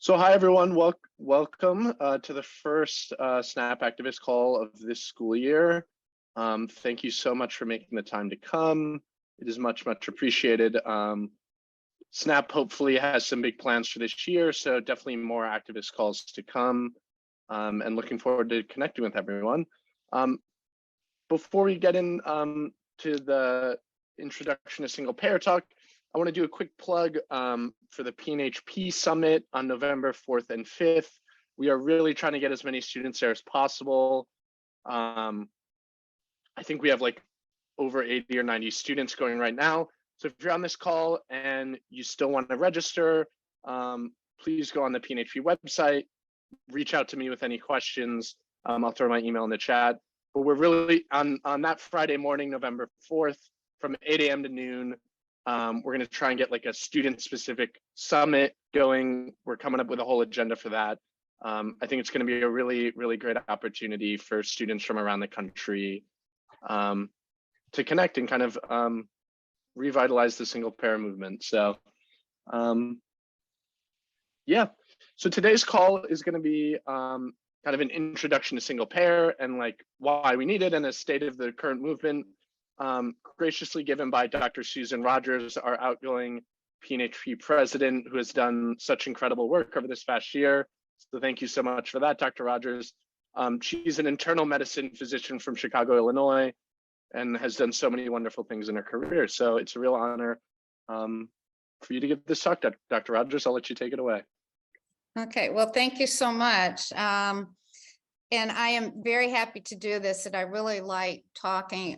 So hi everyone, welcome to the first SNaHP activist call of this school year. Thank you so much for making the time to come. It is much appreciated. SNaHP hopefully has some big plans for this year, so definitely more activist calls to come, and looking forward to connecting with everyone. Before we get in to the introduction to single payer talk, I want to do a quick plug for the PNHP Summit on November 4th and 5th. We are really trying to get as many students there as possible. I think we have like over 80 or 90 students going right now. So if you're on this call and you still want to register, please go on the PNHP website, reach out to me with any questions. I'll throw my email in the chat. But we're really on that Friday morning, November 4th, from 8 a.m. to noon. We're going to try and get like a student-specific summit going. We're coming up with a whole agenda for that. I think it's going to be a really great opportunity for students from around the country to connect and kind of revitalize the single payer movement. So yeah, so today's call is going to be kind of an introduction to single payer and like why we need it and the state of the current movement. Graciously given by Dr. Susan Rogers, our outgoing PNHP president, who has done such incredible work over this past year. So thank you so much for that, Dr. Rogers. She's an internal medicine physician from Chicago, Illinois, and has done so many wonderful things in her career. So it's a real honor for you to give this talk, Dr. Rogers. I'll let you take it away. Okay, well, thank you so much. And I am very happy to do this, and I really like talking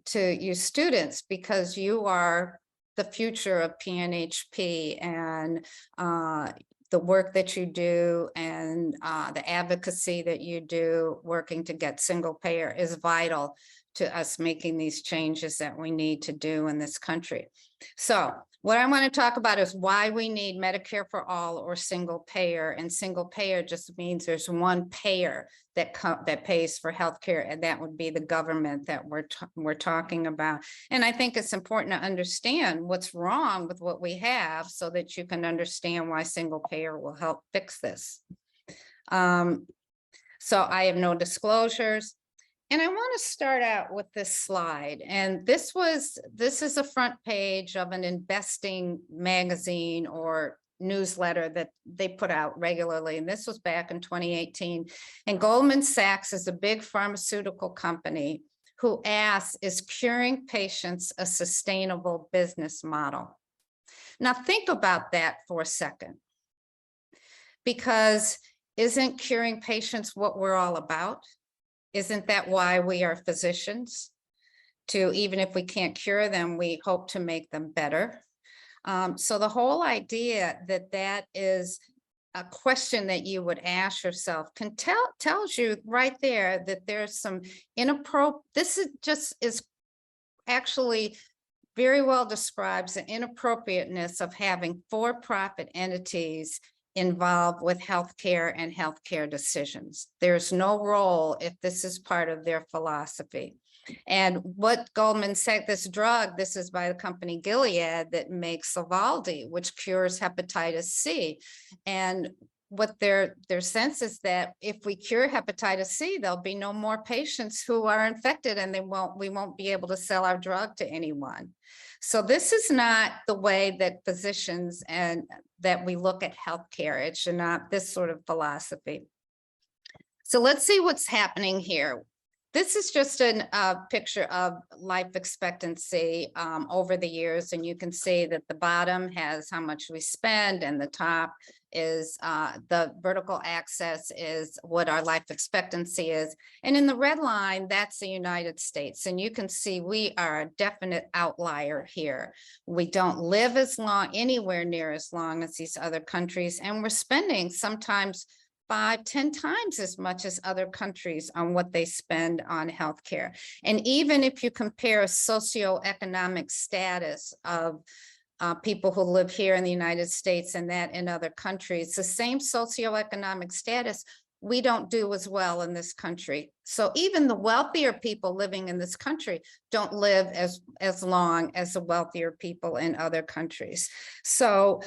to you students because you are the future of PNHP, and the work that you do and the advocacy that you do working to get single payer is vital to us making these changes that we need to do in this country. So what I want to talk about is why we need Medicare for all or single payer. And single payer just means there's one payer that pays for healthcare, and that would be the government that we're talking about. And I think it's important to understand what's wrong with what we have so that you can understand why single payer will help fix this. So I have no disclosures. And I want to start out with this slide. And this is a front page of an investing magazine or newsletter that they put out regularly. And this was back in 2018. And Goldman Sachs is a big pharmaceutical company who asks, is curing patients a sustainable business model? Now think about that for a second, because isn't curing patients what we're all about? Isn't that why we are physicians? To even if we can't cure them, we hope to make them better. So the whole idea that is a question that you would ask yourself tells you right there that there's some inappropriate. This is actually very well describes the inappropriateness of having for-profit entities involved with healthcare and healthcare decisions. There's no role if this is part of their philosophy. And what Goldman Sachs, this is by the company Gilead that makes Sovaldi, which cures hepatitis C. And what their sense is that if we cure hepatitis C, there'll be no more patients who are infected, and we won't be able to sell our drug to anyone. So this is not the way that physicians and that we look at healthcare. It should not this sort of philosophy. So let's see what's happening here. This is just a picture of life expectancy over the years, and you can see that the bottom has how much we spend, and the top is the vertical axis is what our life expectancy is. And in the red line, that's the United States. And you can see we are a definite outlier here. We don't live as long, anywhere near as long as these other countries, and we're spending sometimes 5-10 times as much as other countries on what they spend on healthcare. And even if you compare socioeconomic status of people who live here in the United States and that in other countries, the same socioeconomic status, we don't do as well in this country. So even the wealthier people living in this country don't live as long as the wealthier people in other countries. So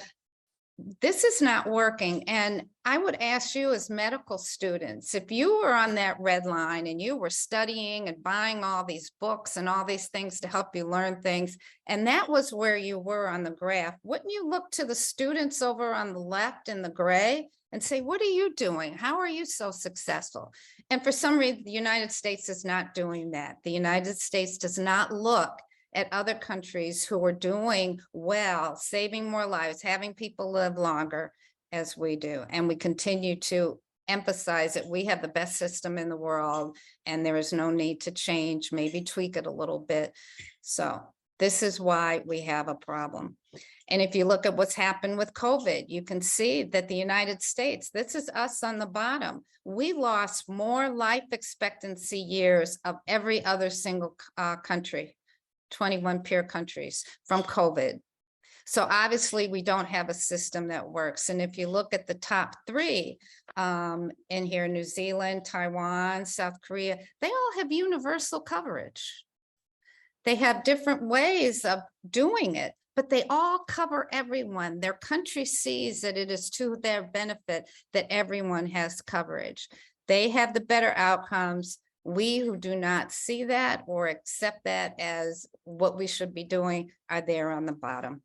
this is not working. And I would ask you as medical students, if you were on that red line and you were studying and buying all these books and all these things to help you learn things, and that was where you were on the graph, wouldn't you look to the students over on the left in the gray and say, what are you doing? How are you so successful? And for some reason, the United States is not doing that. The United States does not look at other countries who are doing well, saving more lives, having people live longer as we do. And we continue to emphasize that we have the best system in the world and there is no need to change, maybe tweak it a little bit. So this is why we have a problem. And if you look at what's happened with COVID, you can see that the United States, this is us on the bottom, we lost more life expectancy years of every other single country. 21 peer countries from COVID. So obviously we don't have a system that works. And if you look at the top three in here, New Zealand, Taiwan, South Korea, they all have universal coverage. They have different ways of doing it, but they all cover everyone. Their country sees that it is to their benefit that everyone has coverage. They have the better outcomes. We who do not see that or accept that as what we should be doing are there on the bottom.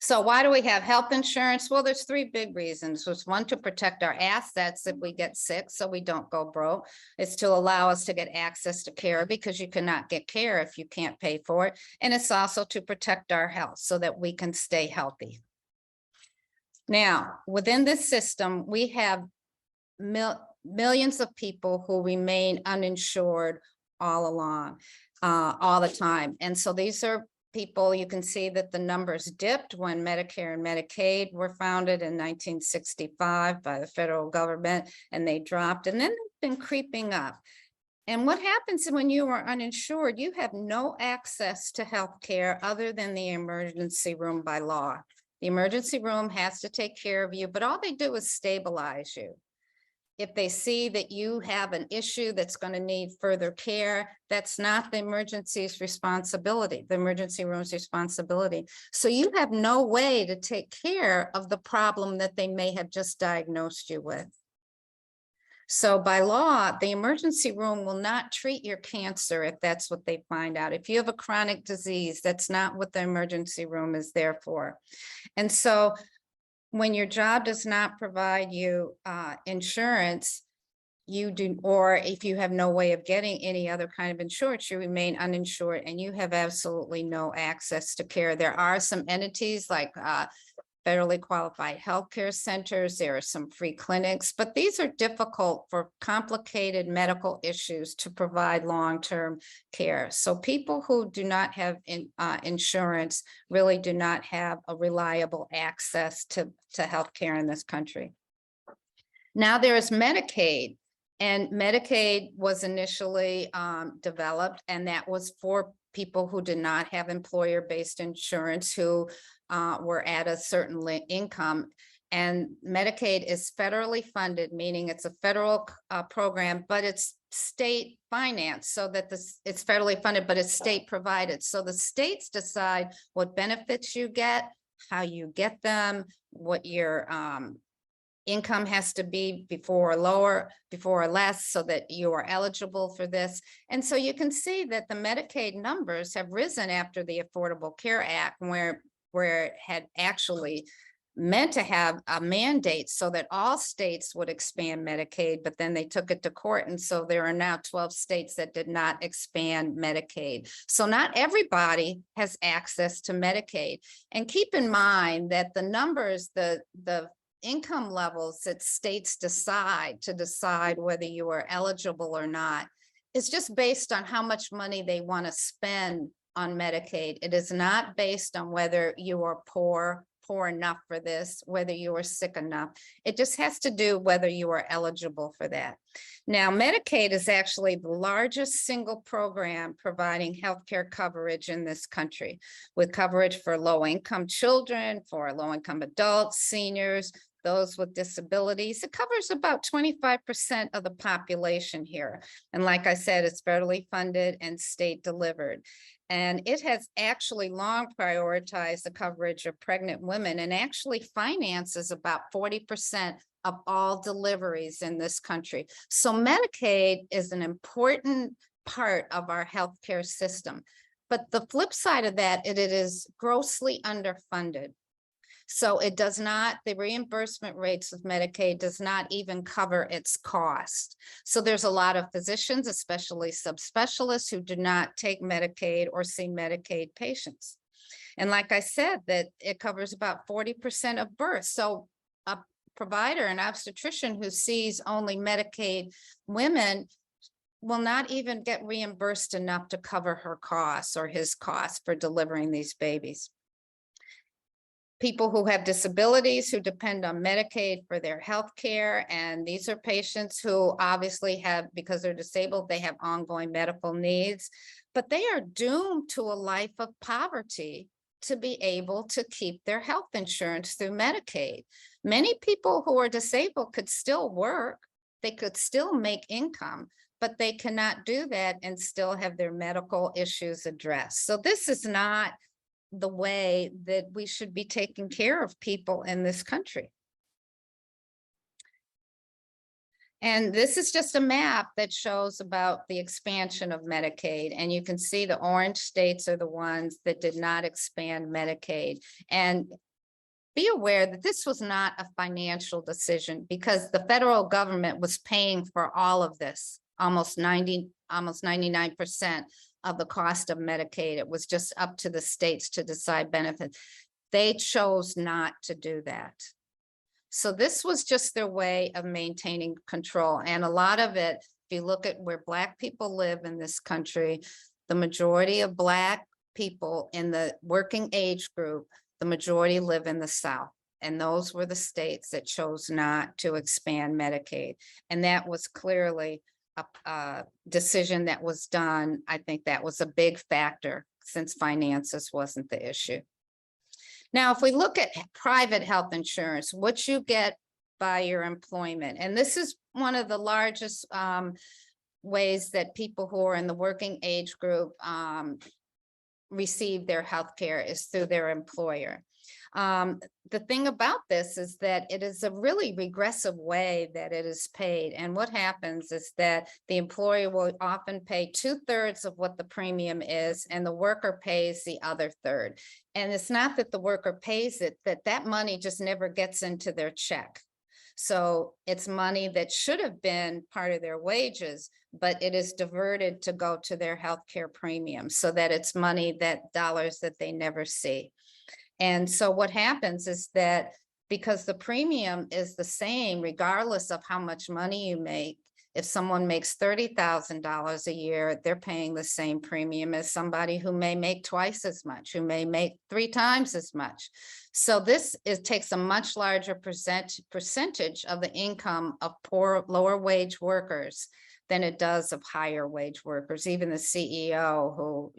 So why do we have health insurance? Well, there's three big reasons. It's one, to protect our assets if we get sick so we don't go broke. It's to allow us to get access to care because you cannot get care if you can't pay for it. And it's also to protect our health so that we can stay healthy. Now, within this system, we have millions of people who remain uninsured all along, all the time. And so these are people, you can see that the numbers dipped when Medicare and Medicaid were founded in 1965 by the federal government, and they dropped, and then they've been creeping up. And what happens when you are uninsured, you have no access to health care other than the emergency room by law. The emergency room has to take care of you, but all they do is stabilize you. If they see that you have an issue that's going to need further care, that's not the emergency's responsibility, the emergency room's responsibility. So you have no way to take care of the problem that they may have just diagnosed you with. So by law, the emergency room will not treat your cancer if that's what they find out. If you have a chronic disease, that's not what the emergency room is there for. And so when your job does not provide you insurance, you do, or if you have no way of getting any other kind of insurance, you remain uninsured and you have absolutely no access to care. There are some entities like federally qualified healthcare centers. There are some free clinics, but these are difficult for complicated medical issues to provide long-term care. So people who do not have insurance really do not have a reliable access to healthcare in this country. Now there is Medicaid, and Medicaid was initially developed, and that was for people who did not have employer-based insurance, who were at a certain income. And Medicaid is federally funded, meaning it's a federal program, but it's state financed, so that it's federally funded, but it's state provided. So the states decide what benefits you get, how you get them, what your income has to be before or less, so that you are eligible for this. And so you can see that the Medicaid numbers have risen after the Affordable Care Act, where it had actually meant to have a mandate so that all states would expand Medicaid, but then they took it to court. And so there are now 12 states that did not expand Medicaid. So not everybody has access to Medicaid. And keep in mind that the numbers, the income levels that states decide whether you are eligible or not is just based on how much money they want to spend on Medicaid. It is not based on whether you are poor enough for this, whether you are sick enough. It just has to do whether you are eligible for that. Now, Medicaid is actually the largest single program providing healthcare coverage in this country, with coverage for low-income children, for low-income adults, seniors, those with disabilities. It covers about 25% of the population here. And like I said, it's federally funded and state delivered. And it has actually long prioritized the coverage of pregnant women and actually finances about 40% of all deliveries in this country. So Medicaid is an important part of our healthcare system. But the flip side of that, it is grossly underfunded. So it does not, the reimbursement rates of Medicaid does not even cover its cost. So there's a lot of physicians, especially subspecialists, who do not take Medicaid or see Medicaid patients. And like I said, that it covers about 40% of births. So a provider, an obstetrician who sees only Medicaid women will not even get reimbursed enough to cover her costs or his costs for delivering these babies. People who have disabilities who depend on Medicaid for their health care. And these are patients who obviously have, because they're disabled, they have ongoing medical needs, but they are doomed to a life of poverty to be able to keep their health insurance through Medicaid. Many people who are disabled could still work, they could still make income, but they cannot do that and still have their medical issues addressed. So this is not the way that we should be taking care of people in this country. And this is just a map that shows about the expansion of Medicaid. And you can see the orange states are the ones that did not expand Medicaid. And be aware that this was not a financial decision, because the federal government was paying for all of this, almost 99% of the cost of Medicaid. It was just up to the states to decide benefits. They chose not to do that. So this was just their way of maintaining control. And a lot of it, if you look at where Black people live in this country, the majority of Black people in the working age group, the majority live in the South. And those were the states that chose not to expand Medicaid. And that was clearly a decision that was done. I think that was a big factor, since finances wasn't the issue. Now, if we look at private health insurance, what you get by your employment, and this is one of the largest ways that people who are in the working age group receive their health care, is through their employer. The thing about this is that it is a really regressive way that it is paid. And what happens is that the employer will often pay 2/3 of what the premium is, and the worker pays the other third. And it's not that the worker pays it, that money just never gets into their check. So it's money that should have been part of their wages, but it is diverted to go to their healthcare premium, so that it's money, that dollars that they never see. And so what happens is that because the premium is the same, regardless of how much money you make, if someone makes $30,000 a year, they're paying the same premium as somebody who may make twice as much, who may make 3 times as much. So this takes a much larger percentage of the income of poor, lower wage workers than it does of higher wage workers. Even the CEO who,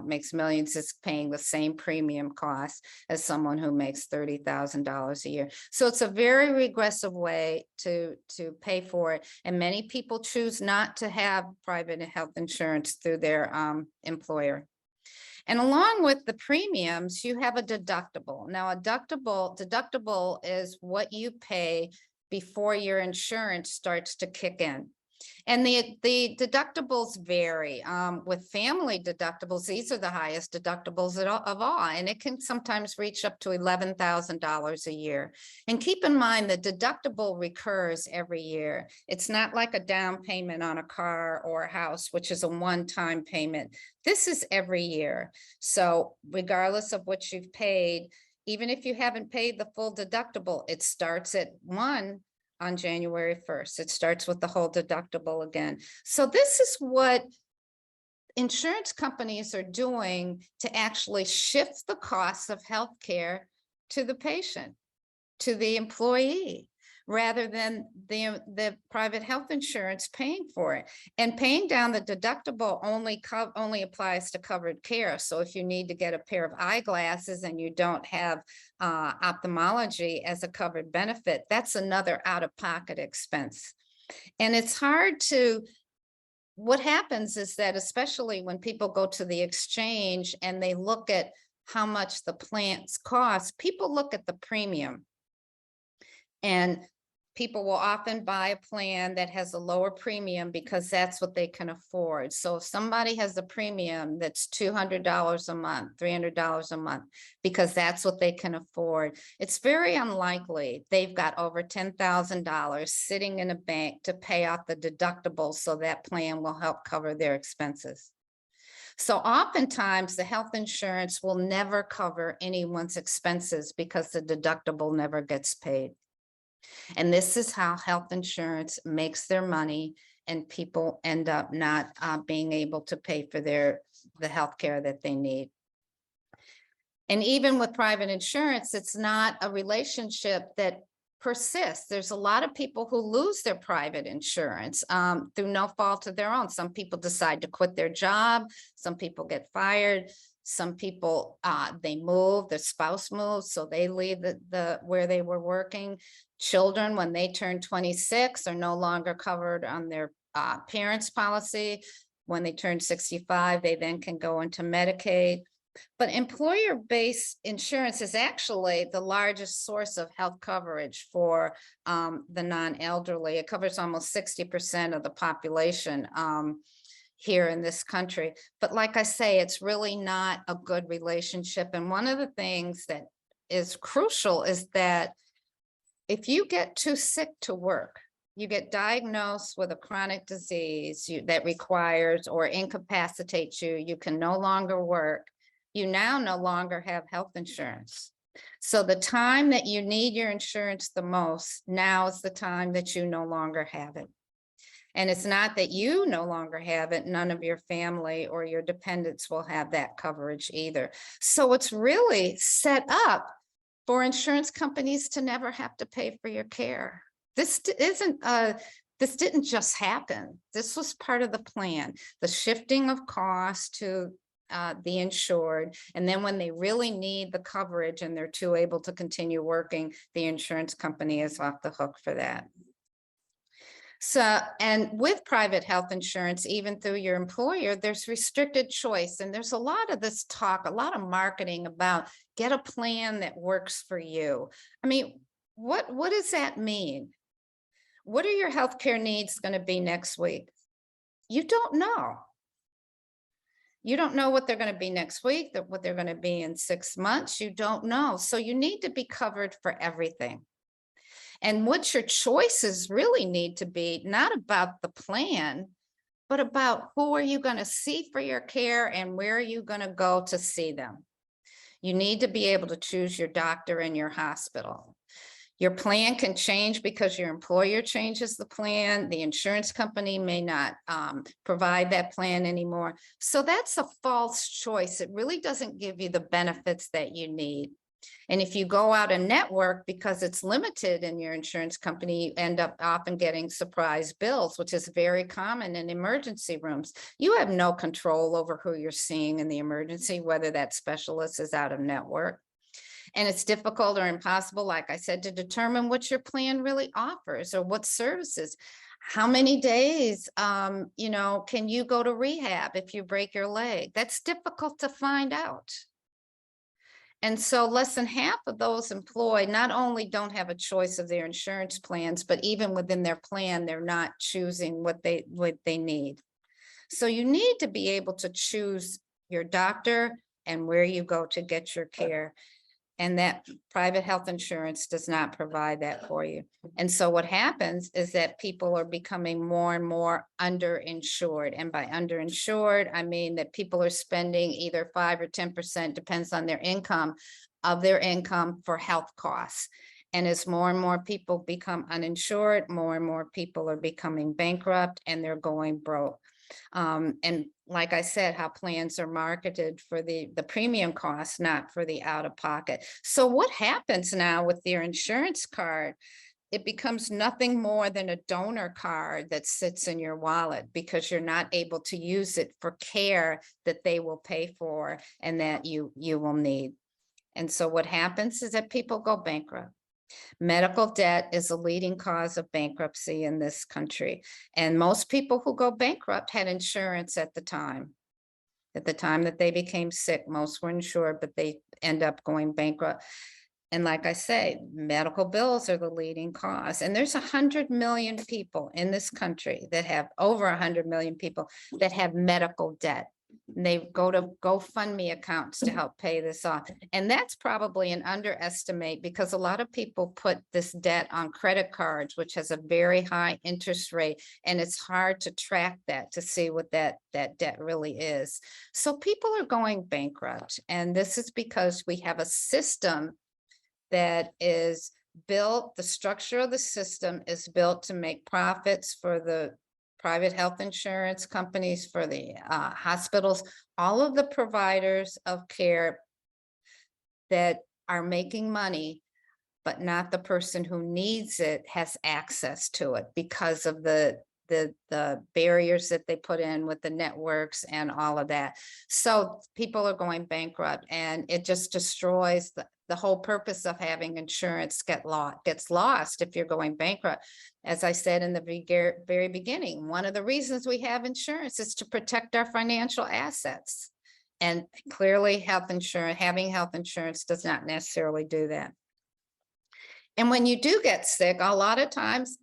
makes millions is paying the same premium cost as someone who makes $30,000 a year. So it's a very regressive way to pay for it. And many people choose not to have private health insurance through their employer. And along with the premiums, you have a deductible. Now, a deductible is what you pay before your insurance starts to kick in. And the deductibles vary. With family deductibles, these are the highest deductibles of all, and it can sometimes reach up to $11,000 a year. And keep in mind, the deductible recurs every year. It's not like a down payment on a car or a house, which is a one-time payment. This is every year. So regardless of what you've paid, even if you haven't paid the full deductible, it starts at 1 on January 1st. It starts with the whole deductible again. So this is what insurance companies are doing to actually shift the costs of healthcare to the patient, to the employee, rather than the private health insurance paying for it. And paying down the deductible only applies to covered care. So if you need to get a pair of eyeglasses and you don't have ophthalmology as a covered benefit, that's another out-of-pocket expense. And it's hard to, what happens is that, especially when people go to the exchange and they look at how much the plans cost, people look at the premium. And people will often buy a plan that has a lower premium because that's what they can afford. So if somebody has a premium that's $200 a month, $300 a month, because that's what they can afford, it's very unlikely they've got over $10,000 sitting in a bank to pay off the deductible so that plan will help cover their expenses. So oftentimes the health insurance will never cover anyone's expenses because the deductible never gets paid. And this is how health insurance makes their money, and people end up not being able to pay for the health care that they need. And even with private insurance, it's not a relationship that persists. There's a lot of people who lose their private insurance through no fault of their own. Some people decide to quit their job. Some people get fired. Some people, they move, their spouse moves, so they leave where they were working. Children, when they turn 26, are no longer covered on their parents' policy. When they turn 65, they then can go into Medicaid. But employer-based insurance is actually the largest source of health coverage for the non-elderly. It covers almost 60% of the population here in this country. But like I say, it's really not a good relationship. And one of the things that is crucial is that if you get too sick to work, you get diagnosed with a chronic disease that requires or incapacitates you, you can no longer work, you now no longer have health insurance. So the time that you need your insurance the most, now is the time that you no longer have it. And it's not that you no longer have it, none of your family or your dependents will have that coverage either. So it's really set up for insurance companies to never have to pay for your care. This didn't just happen. This was part of the plan, the shifting of cost to the insured. And then when they really need the coverage and they're too able to continue working, the insurance company is off the hook for that. So, and with private health insurance, even through your employer, there's restricted choice. And there's a lot of this talk, a lot of marketing about get a plan that works for you. I mean, what does that mean? What are your healthcare needs going to be next week? You don't know. You don't know what they're going to be next week, what they're going to be in 6 months. You don't know. So you need to be covered for everything. And what your choices really need to be, not about the plan, but about who are you going to see for your care and where are you going to go to see them. You need to be able to choose your doctor and your hospital. Your plan can change because your employer changes the plan. The insurance company may not provide that plan anymore. So that's a false choice. It really doesn't give you the benefits that you need. And if you go out a network, because it's limited in your insurance company, you end up often getting surprise bills, which is very common in emergency rooms. You have no control over who you're seeing in the emergency, whether that specialist is out of network. And it's difficult or impossible, like I said, to determine what your plan really offers or what services. How many days, can you go to rehab if you break your leg? That's difficult to find out. And so less than half of those employed not only don't have a choice of their insurance plans, but even within their plan, they're not choosing what they need. So you need to be able to choose your doctor and where you go to get your care. And that private health insurance does not provide that for you. And so what happens is that people are becoming more and more underinsured. And by underinsured, I mean that people are spending either 5 or 10%, depends on their income, of their income for health costs. And as more and more people become uninsured, more and more people are becoming bankrupt and they're going broke. And like I said, how plans are marketed for the premium costs, not for the out of pocket. So what happens now with your insurance card? it becomes nothing more than a donor card that sits in your wallet because you're not able to use it for care that they will pay for and that you will need. And so what happens is that people go bankrupt. Medical debt is a leading cause of bankruptcy in this country. And most people who go bankrupt had insurance at the time. At the time that they became sick, most were insured, but they end up going bankrupt. And like I say, medical bills are the leading cause. And there's 100 million people in this country that have over 100 million people that have medical debt. And they go to GoFundMe accounts to help pay this off. And that's probably an underestimate because a lot of people put this debt on credit cards, which has a very high interest rate. And it's hard to track that to see what that debt really is. So people are going bankrupt. And this is because we have a system that is built, the structure of the system is built to make profits for the private health insurance companies, for the hospitals, all of the providers of care that are making money, but not the person who needs it has access to it because of the barriers that they put in with the networks and all of that. So people are going bankrupt, and it just destroys the whole purpose of having insurance gets lost if you're going bankrupt. As I said in the very beginning, one of the reasons we have insurance is to protect our financial assets. And clearly having health insurance does not necessarily do that. And when you do get sick, a lot of times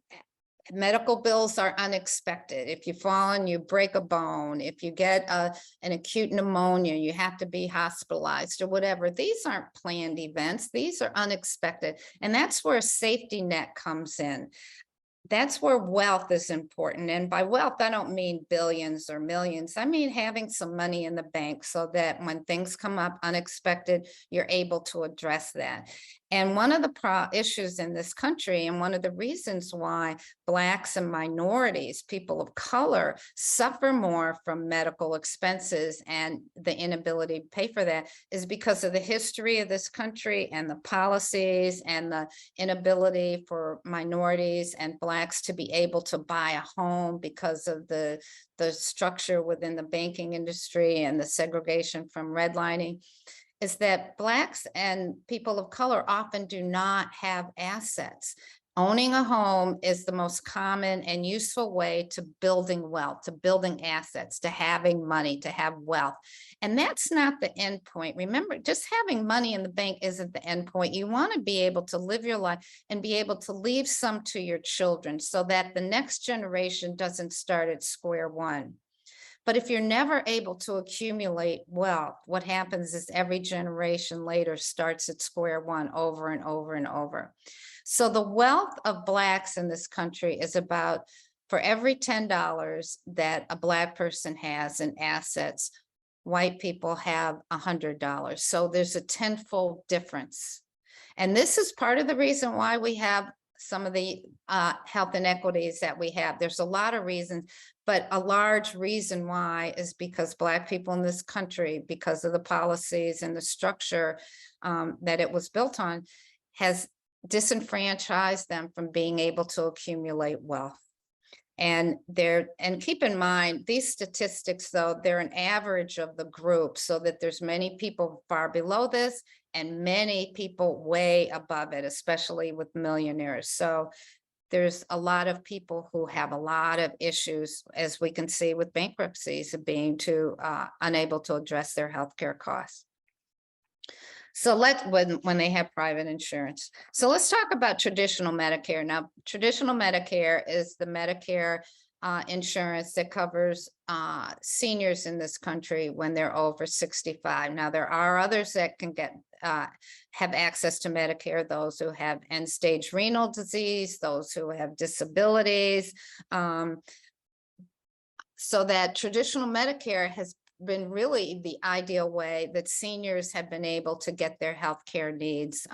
medical bills are unexpected. If you fall and you break a bone, if you get an acute pneumonia, you have to be hospitalized or whatever. These aren't planned events. These are unexpected. And that's where a safety net comes in. That's where wealth is important. And by wealth, I don't mean billions or millions. I mean having some money in the bank so that when things come up unexpected, you're able to address that. And one of the issues in this country, and one of the reasons why Blacks and minorities, people of color, suffer more from medical expenses and the inability to pay for that, is because of the history of this country and the policies and the inability for minorities and Blacks to be able to buy a home because of the structure within the banking industry and the segregation from redlining. Is that Blacks and people of color often do not have assets. Owning a home is the most common and useful way to building wealth, to building assets, to having money, to have wealth. And that's not the end point. Remember, just having money in the bank isn't the end point. You want to be able to live your life and be able to leave some to your children so that the next generation doesn't start at square one. But if you're never able to accumulate wealth, what happens is every generation later starts at square one over and over and over. So the wealth of Blacks in this country is about, for every $10 that a Black person has in assets, white people have $100. So there's a tenfold difference. And this is part of the reason why we have some of the health inequities that we have. There's a lot of reasons, but a large reason why is because Black people in this country, because of the policies and the structure that it was built on, has disenfranchised them from being able to accumulate wealth. And keep in mind, these statistics, though, they're an average of the group, so that there's many people far below this and many people way above it, especially with millionaires. So there's a lot of people who have a lot of issues, as we can see with bankruptcies, of being unable to address their healthcare costs. So when they have private insurance. So let's talk about traditional Medicare. Now, traditional Medicare is the Medicare insurance that covers seniors in this country when they're over 65. Now, there are others that can have access to Medicare, those who have end-stage renal disease, those who have disabilities. So that traditional Medicare has been really the ideal way that seniors have been able to get their healthcare needs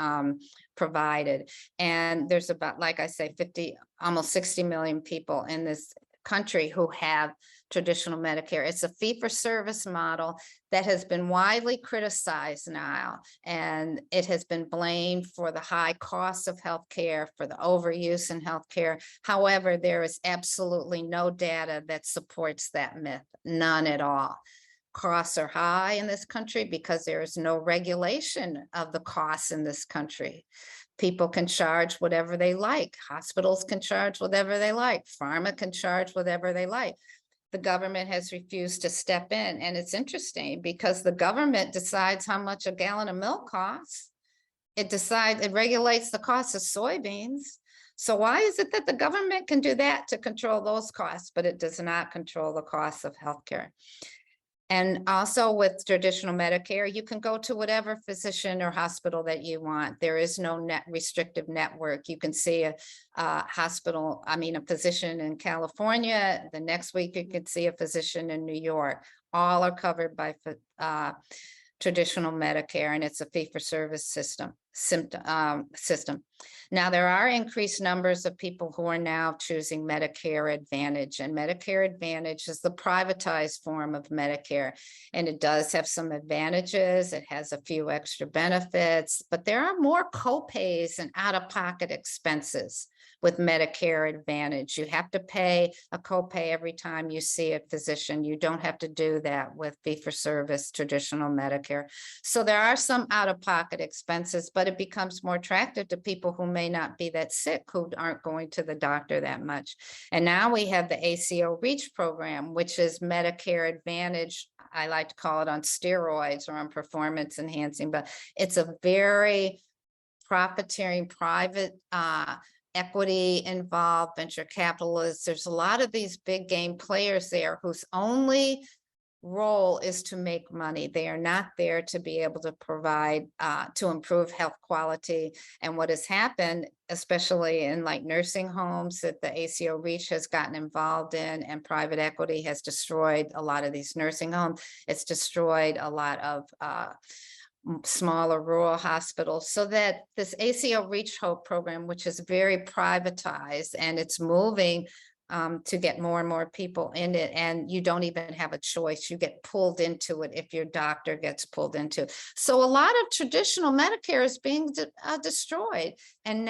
provided. And there's about, like I say, almost 60 million people in this country who have traditional Medicare. It's a fee-for-service model that has been widely criticized now, and it has been blamed for the high cost of healthcare, for the overuse in healthcare. However, there is absolutely no data that supports that myth, none at all. Costs are high in this country because there is no regulation of the costs in this country. People can charge whatever they like. Hospitals can charge whatever they like. Pharma can charge whatever they like. The government has refused to step in. And it's interesting because the government decides how much a gallon of milk costs. It regulates the cost of soybeans. So why is it that the government can do that to control those costs, but it does not control the costs of healthcare? And also with traditional Medicare, you can go to whatever physician or hospital that you want. There is no restrictive network. You can see a physician in California. The next week, you could see a physician in New York. All are covered by traditional Medicare, and it's a fee-for-service system. Now, there are increased numbers of people who are now choosing Medicare Advantage, and Medicare Advantage is the privatized form of Medicare, and it does have some advantages. It has a few extra benefits, but there are more copays and out-of-pocket expenses with Medicare Advantage. You have to pay a copay every time you see a physician. You don't have to do that with fee-for-service traditional Medicare. So there are some out-of-pocket expenses, but it becomes more attractive to people who may not be that sick, who aren't going to the doctor that much. And now we have the ACO REACH program, which is Medicare Advantage. I like to call it on steroids or on performance enhancing, but it's a very profiteering private equity involved, venture capitalists. There's a lot of these big game players there whose only role is to make money. They are not there to be able to provide, to improve health quality. And what has happened, especially in like nursing homes that the ACO REACH has gotten involved in, and private equity has destroyed a lot of these nursing homes. It's destroyed a lot of smaller rural hospitals, so that this ACO REACH Hope program, which is very privatized, and it's moving to get more and more people in it, and you don't even have a choice. You get pulled into it if your doctor gets pulled into it. So a lot of traditional Medicare is being destroyed, and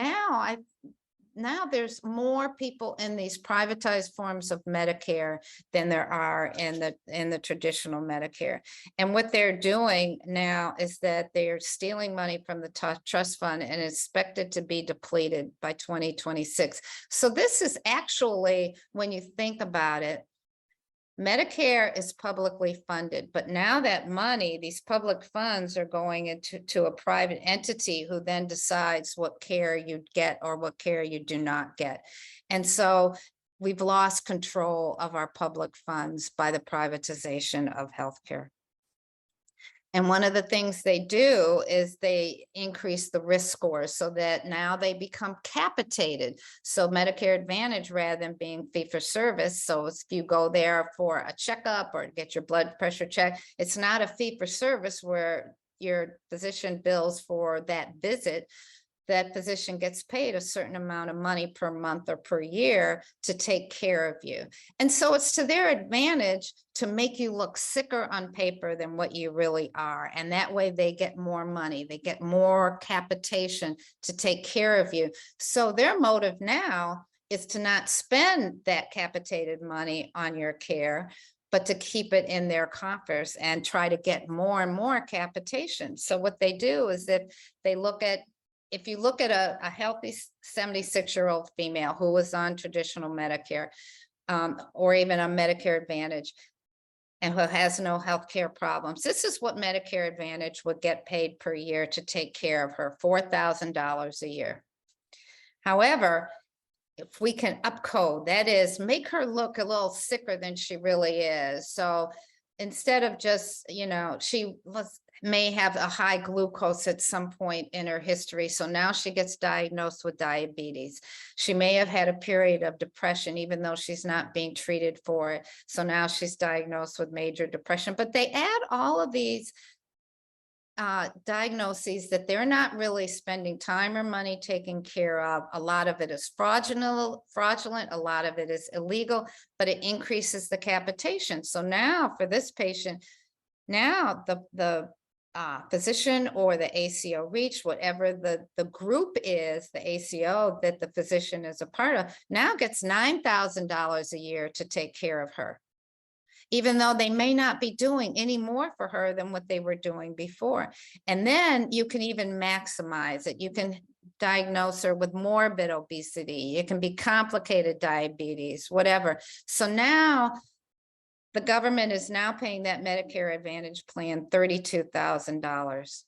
now there's more people in these privatized forms of Medicare than there are in the traditional Medicare. And what they're doing now is that they're stealing money from the trust fund and expected to be depleted by 2026. So this is actually, when you think about it, Medicare is publicly funded, but now that money, these public funds are going into a private entity who then decides what care you get or what care you do not get. And so we've lost control of our public funds by the privatization of healthcare. And one of the things they do is they increase the risk scores so that now they become capitated. So Medicare Advantage, rather than being fee for service, so if you go there for a checkup or get your blood pressure checked, it's not a fee for service where your physician bills for that visit. That physician gets paid a certain amount of money per month or per year to take care of you. And so it's to their advantage to make you look sicker on paper than what you really are. And that way they get more money, they get more capitation to take care of you. So their motive now is to not spend that capitated money on your care, but to keep it in their coffers and try to get more and more capitation. So what they do is that they look at, if you look at a healthy 76-year-old female who was on traditional Medicare or even on Medicare Advantage and who has no health care problems, this is what Medicare Advantage would get paid per year to take care of her, $4,000 a year. However, if we can upcode, that is, make her look a little sicker than she really is. So instead of just, she may have a high glucose at some point in her history. So now she gets diagnosed with diabetes. She may have had a period of depression, even though she's not being treated for it. So now she's diagnosed with major depression. But they add all of these diagnoses that they're not really spending time or money taking care of. A lot of it is fraudulent, a lot of it is illegal, but it increases the capitation. So now for this patient, now the physician or the ACO REACH, whatever the group is, the ACO that the physician is a part of, now gets $9,000 a year to take care of her, even though they may not be doing any more for her than what they were doing before. And then you can even maximize it. You can diagnose her with morbid obesity. It can be complicated diabetes, whatever. So now the government is now paying that Medicare Advantage plan $32,000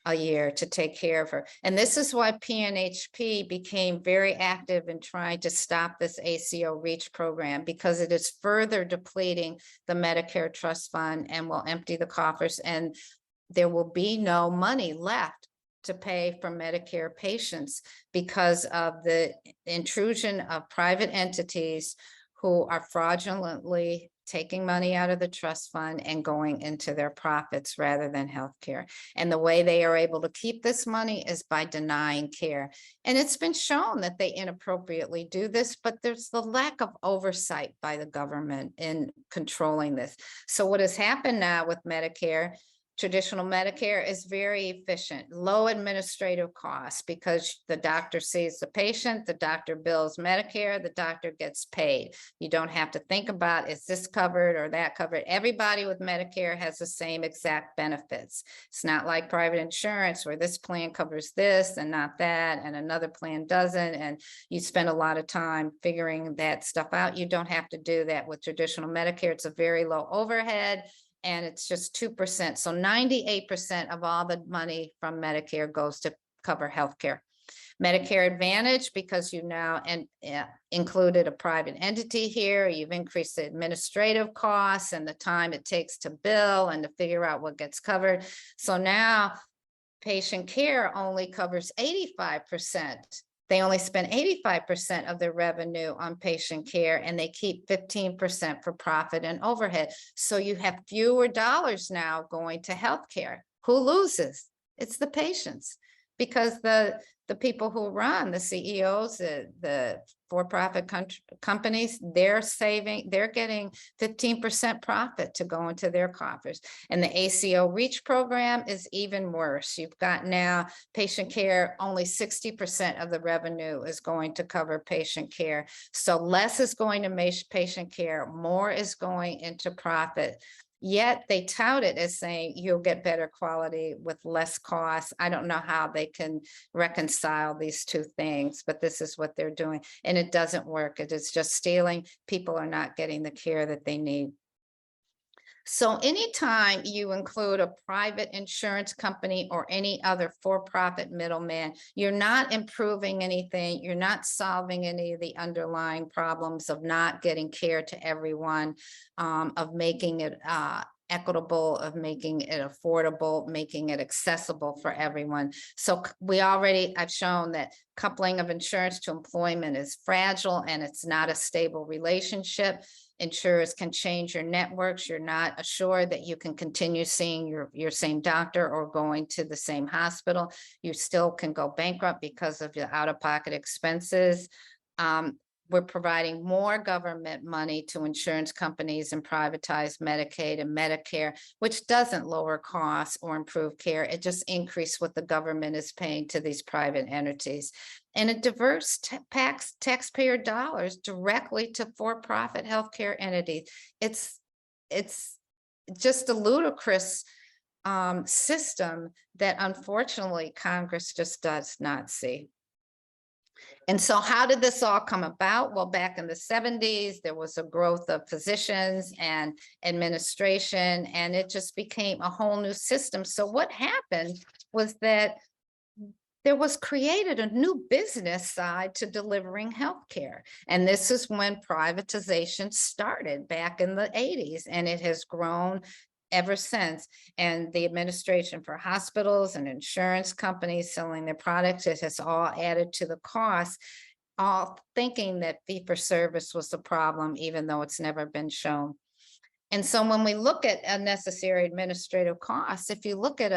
a year to take care of her. And this is why PNHP became very active in trying to stop this ACO REACH program, because it is further depleting the Medicare trust fund and will empty the coffers, and there will be no money left to pay for Medicare patients because of the intrusion of private entities who are fraudulently taking money out of the trust fund and going into their profits rather than healthcare. And the way they are able to keep this money is by denying care. And it's been shown that they inappropriately do this, but there's the lack of oversight by the government in controlling this. So what has happened now with Medicare, traditional Medicare, is very efficient, low administrative costs, because the doctor sees the patient, the doctor bills Medicare, the doctor gets paid. You don't have to think about, is this covered or that covered? Everybody with Medicare has the same exact benefits. It's not like private insurance where this plan covers this and not that, and another plan doesn't, and you spend a lot of time figuring that stuff out. You don't have to do that with traditional Medicare. It's a very low overhead, and it's just 2%. So 98% of all the money from Medicare goes to cover healthcare. Medicare Advantage, because you now included a private entity here, you've increased the administrative costs and the time it takes to bill and to figure out what gets covered. So now patient care only covers 85%. They only spend 85% of their revenue on patient care, and they keep 15% for profit and overhead. So you have fewer dollars now going to healthcare. Who loses? It's the patients, because the people who run, the CEOs, the for-profit companies, they're getting 15% profit to go into their coffers. And the ACO REACH program is even worse. You've got now patient care, only 60% of the revenue is going to cover patient care. So less is going to make patient care, more is going into profit. Yet they tout it as saying you'll get better quality with less cost. I don't know how they can reconcile these two things, but this is what they're doing. And it doesn't work. It is just stealing. People are not getting the care that they need. So anytime you include a private insurance company or any other for-profit middleman, you're not improving anything. You're not solving any of the underlying problems of not getting care to everyone, of making it equitable, of making it affordable, making it accessible for everyone. So I've shown that coupling of insurance to employment is fragile and it's not a stable relationship. Insurers can change your networks. You're not assured that you can continue seeing your same doctor or going to the same hospital. You still can go bankrupt because of your out-of-pocket expenses. We're providing more government money to insurance companies and privatized Medicaid and Medicare, which doesn't lower costs or improve care. It just increases what the government is paying to these private entities. And it diverts taxpayer dollars directly to for-profit healthcare entities. It's just a ludicrous system that unfortunately Congress just does not see. And so how did this all come about? Well, back in the 70s, there was a growth of physicians and administration, and it just became a whole new system. So what happened was that there was created a new business side to delivering healthcare. And this is when privatization started back in the 80s, and it has grown ever since. And the administration for hospitals and insurance companies selling their products, it has all added to the cost, all thinking that fee-for-service was the problem, even though it's never been shown. And so when we look at unnecessary administrative costs, if you look at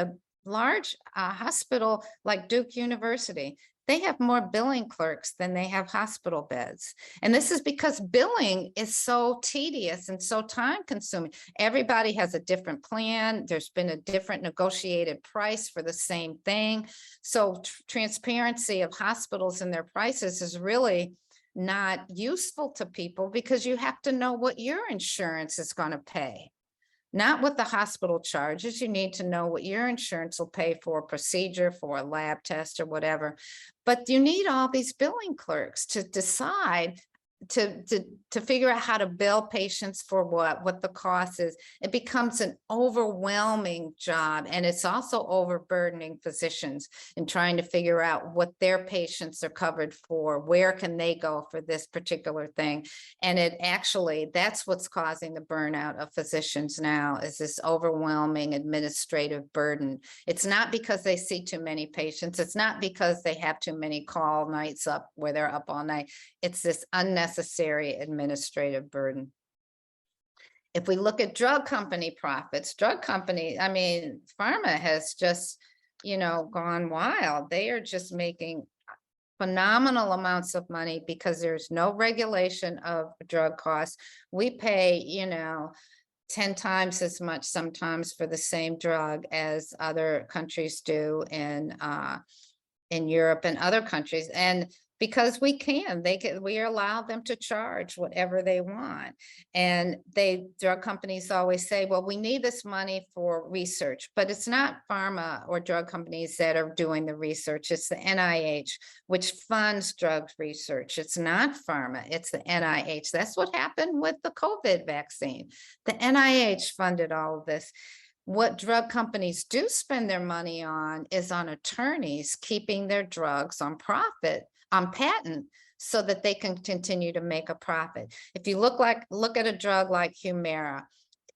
large hospital like Duke University, they have more billing clerks than they have hospital beds. And this is because billing is so tedious and so time consuming. Everybody has a different plan. There's been a different negotiated price for the same thing. So transparency of hospitals and their prices is really not useful to people, because you have to know what your insurance is going to pay. Not what the hospital charges. You need to know what your insurance will pay for a procedure, for a lab test, or whatever. But you need all these billing clerks to decide, to figure out how to bill patients for what the cost is. It becomes an overwhelming job, and it's also overburdening physicians in trying to figure out what their patients are covered for, where can they go for this particular thing. And it actually, that's what's causing the burnout of physicians now, is this overwhelming administrative burden. It's not because they see too many patients. It's not because they have too many call nights up where they're up all night. It's this unnecessary administrative burden. If we look at drug company profits, I mean, pharma has just, gone wild. They are just making phenomenal amounts of money because there's no regulation of drug costs. We pay, 10 times as much sometimes for the same drug as other countries do in Europe and other countries. And because we allow them to charge whatever they want. And drug companies always say, well, we need this money for research, but it's not pharma or drug companies that are doing the research. It's the NIH, which funds drug research. It's not pharma, it's the NIH. That's what happened with the COVID vaccine. The NIH funded all of this. What drug companies do spend their money on is on attorneys keeping their drugs on patent, so that they can continue to make a profit. If you look at a drug like Humira,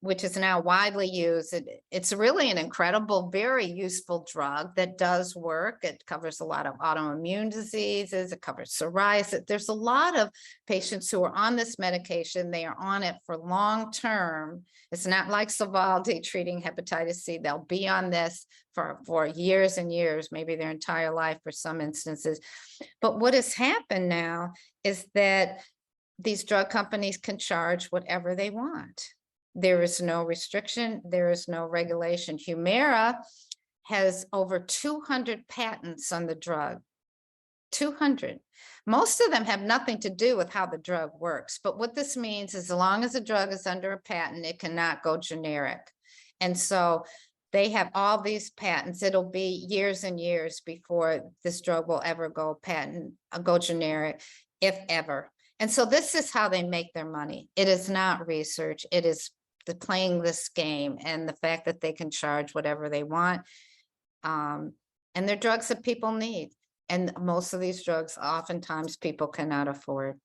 which is now widely used, it's really an incredible, very useful drug that does work. It covers a lot of autoimmune diseases. It covers psoriasis. There's a lot of patients who are on this medication. They are on it for long term. It's not like Sovaldi treating hepatitis C. They'll be on this for years and years, maybe their entire life for some instances. But what has happened now is that these drug companies can charge whatever they want. There is no restriction. There is no regulation. Humira has over 200 patents on the drug. 200. Most of them have nothing to do with how the drug works. But what this means is, as long as a drug is under a patent, it cannot go generic. And so they have all these patents. It'll be years and years before this drug will ever go generic, if ever. And so this is how they make their money. It is not research. It is playing this game, and the fact that they can charge whatever they want. And they're drugs that people need. And most of these drugs, oftentimes people cannot afford.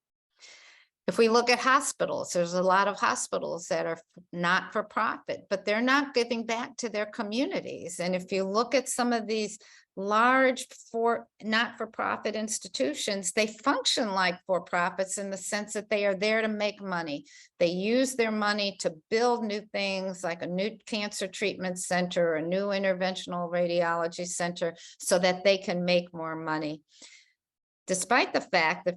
If we look at hospitals, there's a lot of hospitals that are not for profit, but they're not giving back to their communities. And if you look at some of these large not-for-profit institutions, they function like for-profits in the sense that they are there to make money. They use their money to build new things, like a new cancer treatment center, a new interventional radiology center, so that they can make more money. Despite the fact that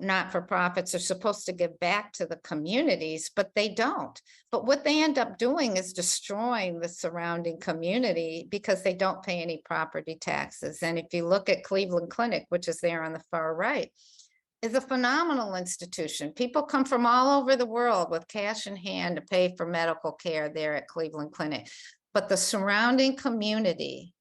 not-for-profits are supposed to give back to the communities, but they don't. But what they end up doing is destroying the surrounding community, because they don't pay any property taxes. And if you look at Cleveland Clinic, which is there on the far right, is a phenomenal institution. People come from all over the world with cash in hand to pay for medical care there at Cleveland Clinic. But the surrounding community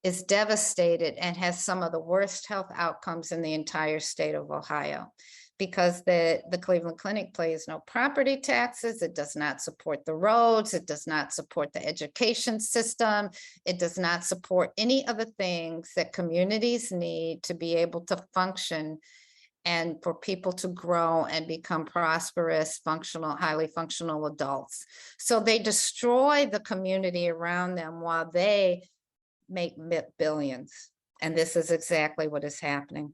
is devastated and has some of the worst health outcomes in the entire state of Ohio, because the Cleveland Clinic pays no property taxes. It does not support the roads. It does not support the education system. It does not support any of the things that communities need to be able to function, and for people to grow and become prosperous, functional, highly functional adults. So they destroy the community around them while they make billions. And this is exactly what is happening.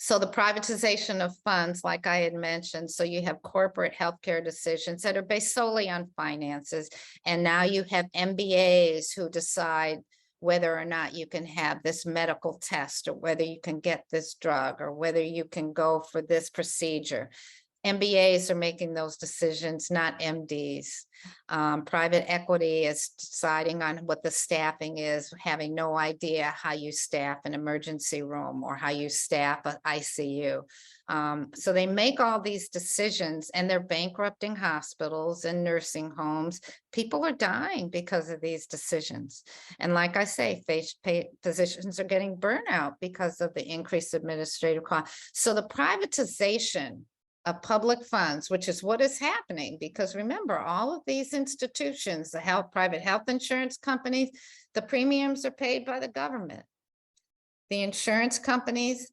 So the privatization of funds, like I had mentioned, so you have corporate healthcare decisions that are based solely on finances. And now you have MBAs who decide whether or not you can have this medical test, or whether you can get this drug, or whether you can go for this procedure. MBAs are making those decisions, not MDs. Private equity is deciding on what the staffing is, having no idea how you staff an emergency room or how you staff an ICU. So they make all these decisions and they're bankrupting hospitals and nursing homes. People are dying because of these decisions. And like I say, physicians are getting burnout because of the increased administrative cost. So the privatization of public funds, which is what is happening, because remember, all of these institutions, the private health insurance companies, the premiums are paid by the government. The insurance companies,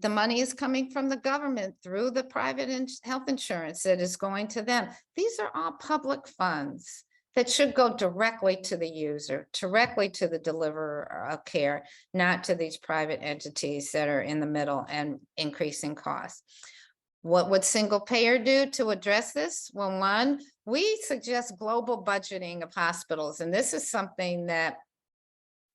the money is coming from the government through the private health insurance that is going to them. These are all public funds that should go directly to the user, directly to the deliverer of care, not to these private entities that are in the middle and increasing costs. What would single payer do to address this? Well, one, we suggest global budgeting of hospitals. And this is something that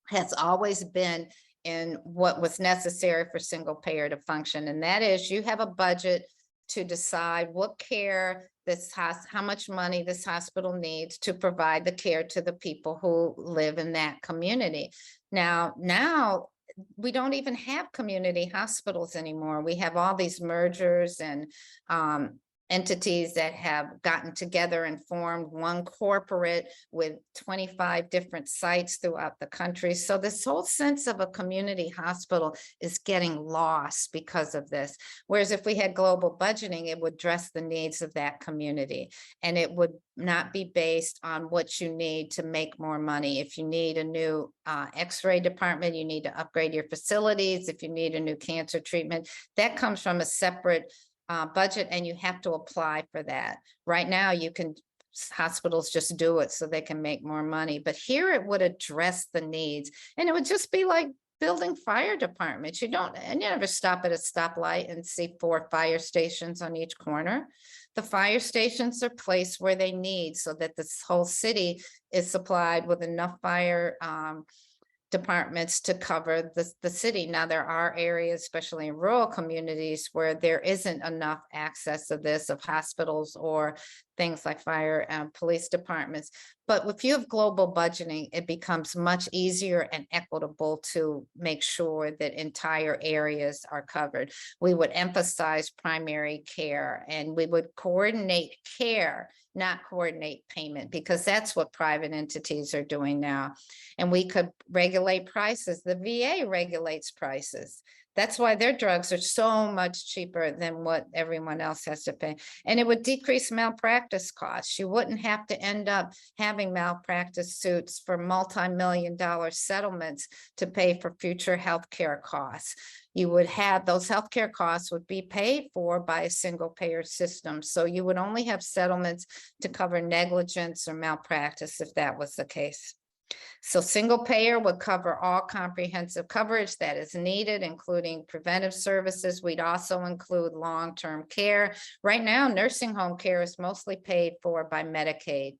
has always been in what was necessary for single payer to function. And that is, you have a budget to decide what care how much money this hospital needs to provide the care to the people who live in that community. Now we don't even have community hospitals anymore. We have all these mergers and entities that have gotten together and formed one corporate with 25 different sites throughout the country. So this whole sense of a community hospital is getting lost because of this. Whereas if we had global budgeting, it would address the needs of that community. And it would not be based on what you need to make more money. If you need a new x-ray department, you need to upgrade your facilities. If you need a new cancer treatment, that comes from a separate budget, and you have to apply for that. Right now, hospitals just do it so they can make more money. But here it would address the needs, and it would just be like building fire departments. You never stop at a stoplight and see 4 fire stations on each corner. The fire stations are placed where they need, so that this whole city is supplied with enough fire departments to cover the city. Now, there are areas, especially in rural communities, where there isn't enough access of hospitals or things like fire and police departments. But if you have global budgeting, it becomes much easier and equitable to make sure that entire areas are covered. We would emphasize primary care, and we would coordinate care, not coordinate payment, because that's what private entities are doing now. And we could regulate prices. The VA regulates prices. That's why their drugs are so much cheaper than what everyone else has to pay. And it would decrease malpractice costs. You wouldn't have to end up having malpractice suits for multi-million-dollar settlements to pay for future healthcare costs. You would have those healthcare costs would be paid for by a single payer system. So you would only have settlements to cover negligence or malpractice if that was the case. So single payer would cover all comprehensive coverage that is needed, including preventive services. We'd also include long-term care. Right now, nursing home care is mostly paid for by Medicaid,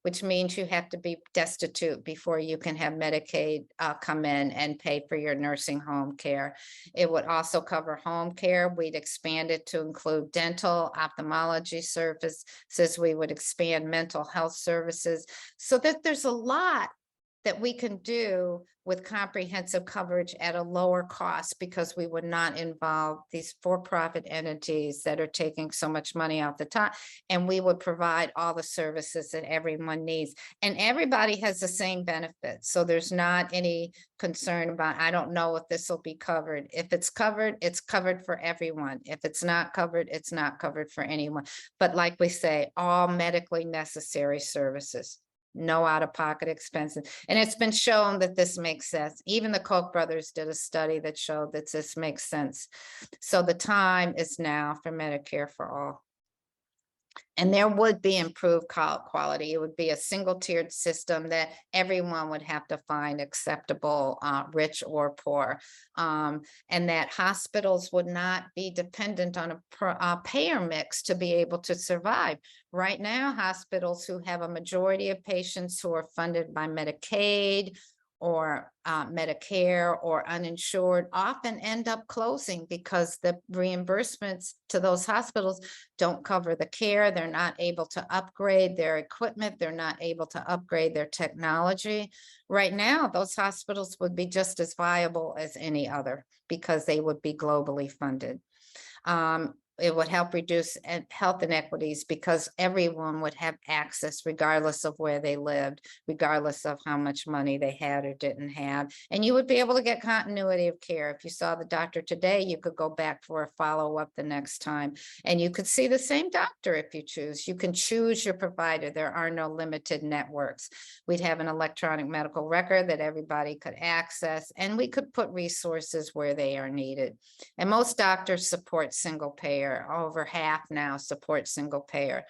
which means you have to be destitute before you can have Medicaid come in and pay for your nursing home care. It would also cover home care. We'd expand it to include dental, ophthalmology services. We would expand mental health services, so that there's a lot that we can do with comprehensive coverage at a lower cost, because we would not involve these for-profit entities that are taking so much money off the top, and we would provide all the services that everyone needs. And everybody has the same benefits, so there's not any concern about, I don't know if this will be covered. If it's covered for everyone. If it's not covered, it's not covered for anyone. But like we say, all medically necessary services. No out-of-pocket expenses. And it's been shown that this makes sense. Even the Koch brothers did a study that showed that this makes sense. So the time is now for Medicare for all. And there would be improved quality. It would be a single tiered system that everyone would have to find acceptable, rich or poor. And that hospitals would not be dependent on a payer mix to be able to survive. Right now, hospitals who have a majority of patients who are funded by Medicaid or Medicare or uninsured often end up closing because the reimbursements to those hospitals don't cover the care. They're not able to upgrade their equipment. They're not able to upgrade their technology. Right now, those hospitals would be just as viable as any other because they would be globally funded. It would help reduce health inequities because everyone would have access regardless of where they lived, regardless of how much money they had or didn't have. And you would be able to get continuity of care. If you saw the doctor today, you could go back for a follow-up the next time. And you could see the same doctor if you choose. You can choose your provider. There are no limited networks. We'd have an electronic medical record that everybody could access, and we could put resources where they are needed. And most doctors support single payer. Over half now support single payer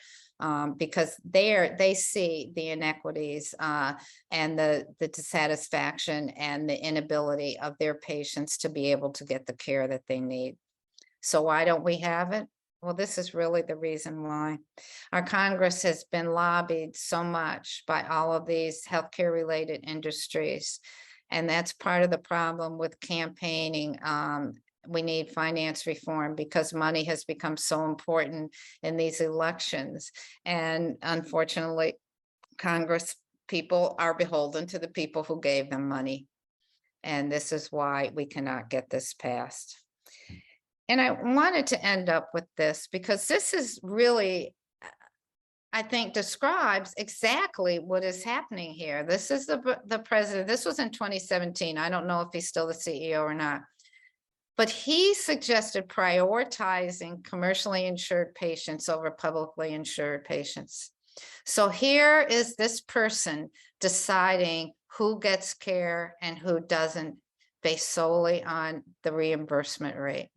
because they see the inequities and the dissatisfaction and the inability of their patients to be able to get the care that they need. So why don't we have it? Well, this is really the reason why. Our Congress has been lobbied so much by all of these healthcare related industries. And that's part of the problem with campaigning. We need finance reform because money has become so important in these elections. And unfortunately, Congress people are beholden to the people who gave them money. And this is why we cannot get this passed. And I wanted to end up with this because this is really, I think, describes exactly what is happening here. This is the president. This was in 2017. I don't know if he's still the CEO or not. But he suggested prioritizing commercially insured patients over publicly insured patients. So here is this person deciding who gets care and who doesn't based solely on the reimbursement rate.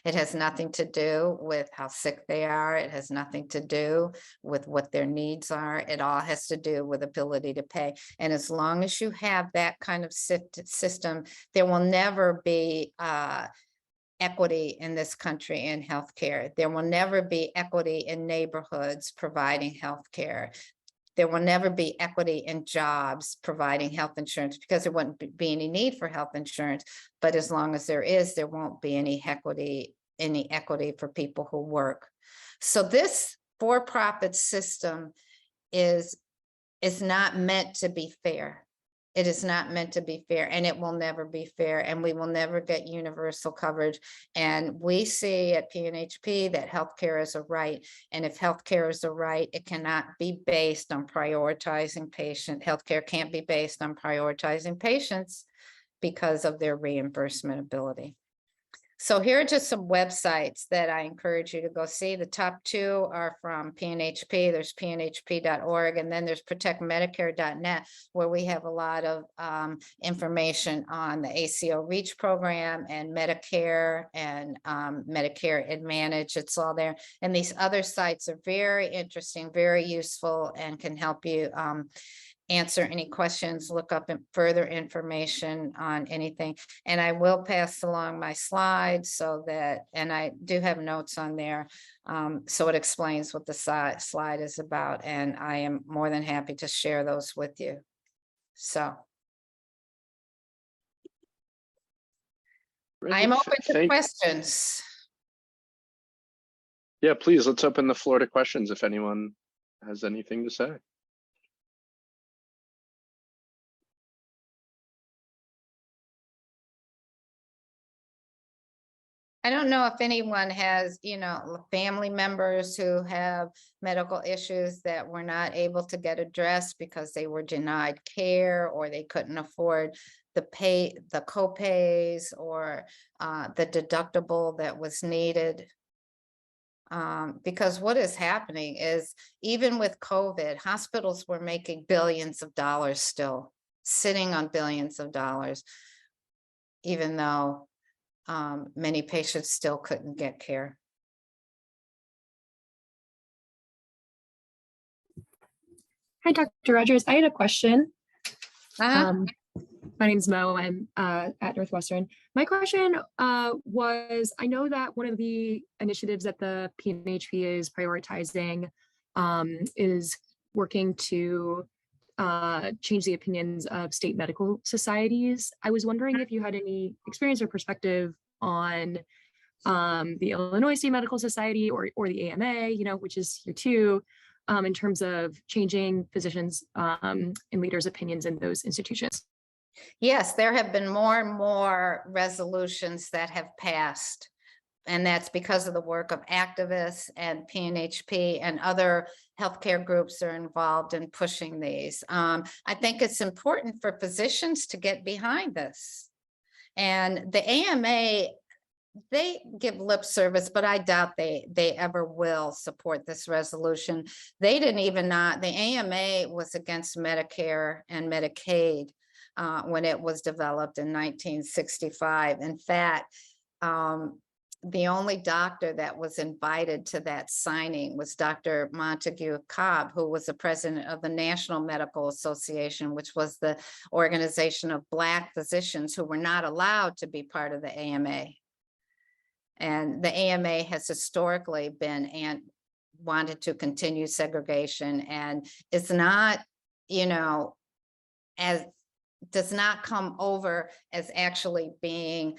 It has nothing to do with how sick they are. It has nothing to do with what their needs are. It all has to do with ability to pay. And as long as you have that kind of system, there will never be equity in this country in healthcare. There will never be equity in neighborhoods providing healthcare. There will never be equity in jobs providing health insurance because there wouldn't be any need for health insurance. But as long as there is, there won't be any equity for people who work. So this for-profit system is not meant to be fair. It is not meant to be fair, and it will never be fair, and we will never get universal coverage. And we see at PNHP that healthcare is a right, and if healthcare is a right, it cannot be based on prioritizing patient. Healthcare can't be based on prioritizing patients because of their reimbursement ability. So here are just some websites that I encourage you to go see. The top two are from PNHP. There's pnhp.org, and then there's protectmedicare.net, where we have a lot of information on the ACO REACH program and Medicare and Medicare Advantage. It's all there. And these other sites are very interesting, very useful, and can help you answer any questions, look up further information on anything. And I will pass along my slides so that, and I do have notes on there. So it explains what the slide is about. And I am more than happy to share those with you. So. I'm open to questions. Yeah, please, let's open the floor to questions if anyone has anything to say. I don't know if anyone has, family members who have medical issues that were not able to get addressed because they were denied care or they couldn't afford the co-pays or the deductible that was needed. Because what is happening is even with COVID, hospitals were making billions of dollars still, sitting on billions of dollars, even though many patients still couldn't get care. Hi, Dr. Rogers. I had a question. Uh-huh. My name's Mo. I'm at Northwestern. My question was, I know that one of the initiatives that the PNHP is prioritizing is working to change the opinions of state medical societies. I was wondering if you had any experience or perspective on the Illinois State Medical Society or the AMA, which is here too, in terms of changing physicians and leaders' opinions in those institutions. Yes, there have been more and more resolutions that have passed. And that's because of the work of activists and PNHP and other healthcare groups are involved in pushing these. I think it's important for physicians to get behind this. And the AMA, they give lip service, but I doubt they ever will support this resolution. They didn't even the AMA was against Medicare and Medicaid when it was developed in 1965. In fact, the only doctor that was invited to that signing was Dr. Montague Cobb, who was the president of the National Medical Association, which was the organization of Black physicians who were not allowed to be part of the AMA. And the AMA has historically been and wanted to continue segregation, and it's not, as does not come over as actually being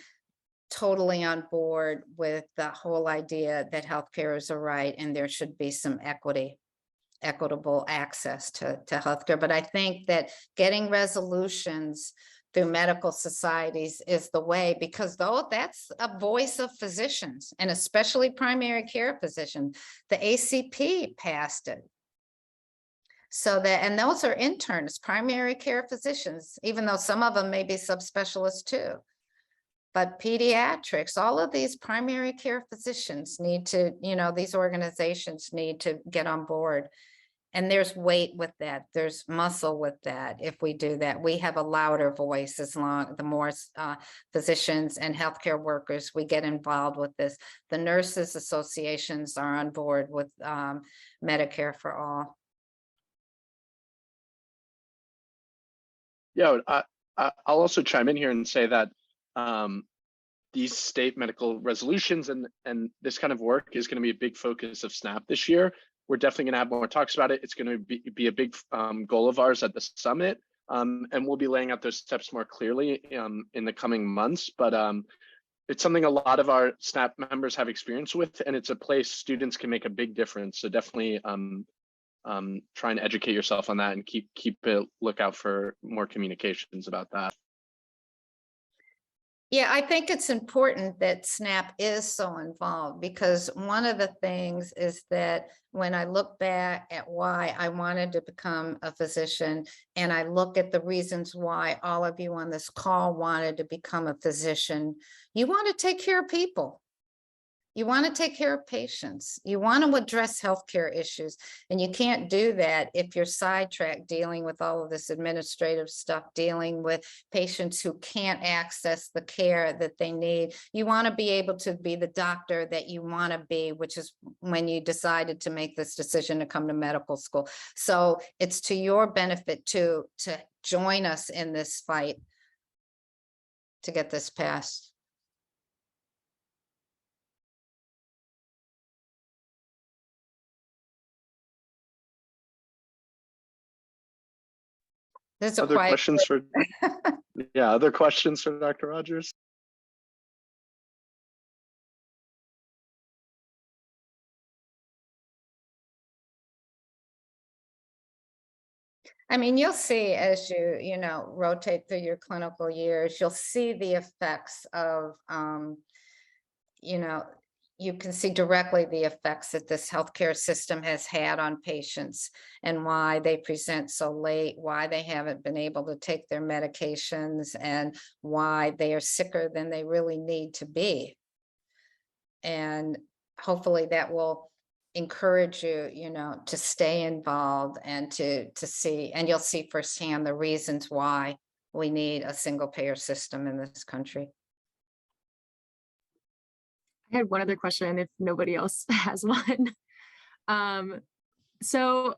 totally on board with the whole idea that healthcare is a right and there should be some equitable access to healthcare. But I think that getting resolutions through medical societies is the way, because though that's a voice of physicians and especially primary care physicians. The ACP passed it. So that, and those are interns, primary care physicians, even though some of them may be subspecialists too. But pediatrics, all of these primary care physicians need to, these organizations need to get on board. And there's weight with that. There's muscle with that. If we do that, we have a louder voice the more physicians and healthcare workers we get involved with this. The nurses associations are on board with Medicare for all. Yeah, I'll also chime in here and say that these state medical resolutions and this kind of work is going to be a big focus of SNaHP this year. We're definitely going to have more talks about it. It's going to be a big goal of ours at the summit, and we'll be laying out those steps more clearly in the coming months. But it's something a lot of our SNaHP members have experience with, and it's a place students can make a big difference. So definitely try and educate yourself on that and keep a lookout for more communications about that. Yeah, I think it's important that SNaHP is so involved, because one of the things is that when I look back at why I wanted to become a physician, and I look at the reasons why all of you on this call wanted to become a physician, you want to take care of people. You want to take care of patients. You want to address healthcare issues. And you can't do that if you're sidetracked dealing with all of this administrative stuff, dealing with patients who can't access the care that they need. You want to be able to be the doctor that you want to be, which is when you decided to make this decision to come to medical school. So it's to your benefit to join us in this fight to get this passed. There's a other questions for other questions for Dr. Rogers? I mean, you'll see as you rotate through your clinical years, you'll see the effects of, you can see directly the effects that this healthcare system has had on patients and why they present so late, why they haven't been able to take their medications, and why they are sicker than they really need to be. And hopefully that will encourage you, to stay involved and to see, and you'll see firsthand the reasons why we need a single payer system in this country. I had one other question if nobody else has one. So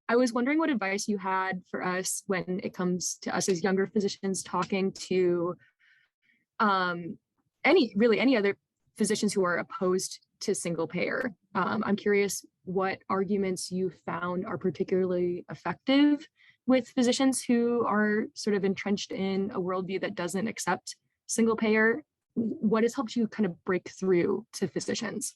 I was wondering what advice you had for us when it comes to us as younger physicians talking to any other physicians who are opposed to single payer. I'm curious what arguments you found are particularly effective with physicians who are sort of entrenched in a worldview that doesn't accept single payer. What has helped you kind of break through to physicians?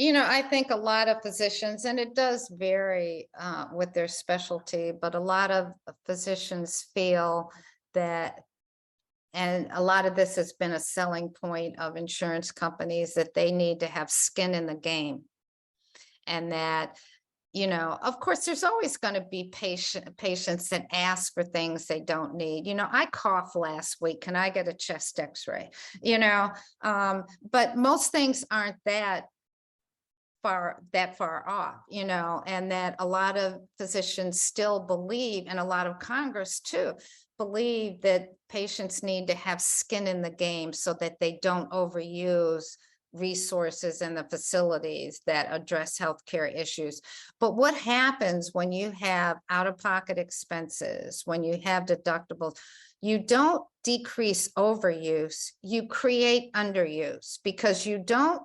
I think a lot of physicians, and it does vary with their specialty, but a lot of physicians feel that, and a lot of this has been a selling point of insurance companies, that they need to have skin in the game. And that, of course, there's always going to be patients that ask for things they don't need. I coughed last week. Can I get a chest x-ray? But most things aren't that far off, and that a lot of physicians still believe, and a lot of Congress too, believe that patients need to have skin in the game so that they don't overuse resources in the facilities that address healthcare issues. But what happens when you have out-of-pocket expenses, when you have deductibles? You don't decrease overuse, you create underuse, because you don't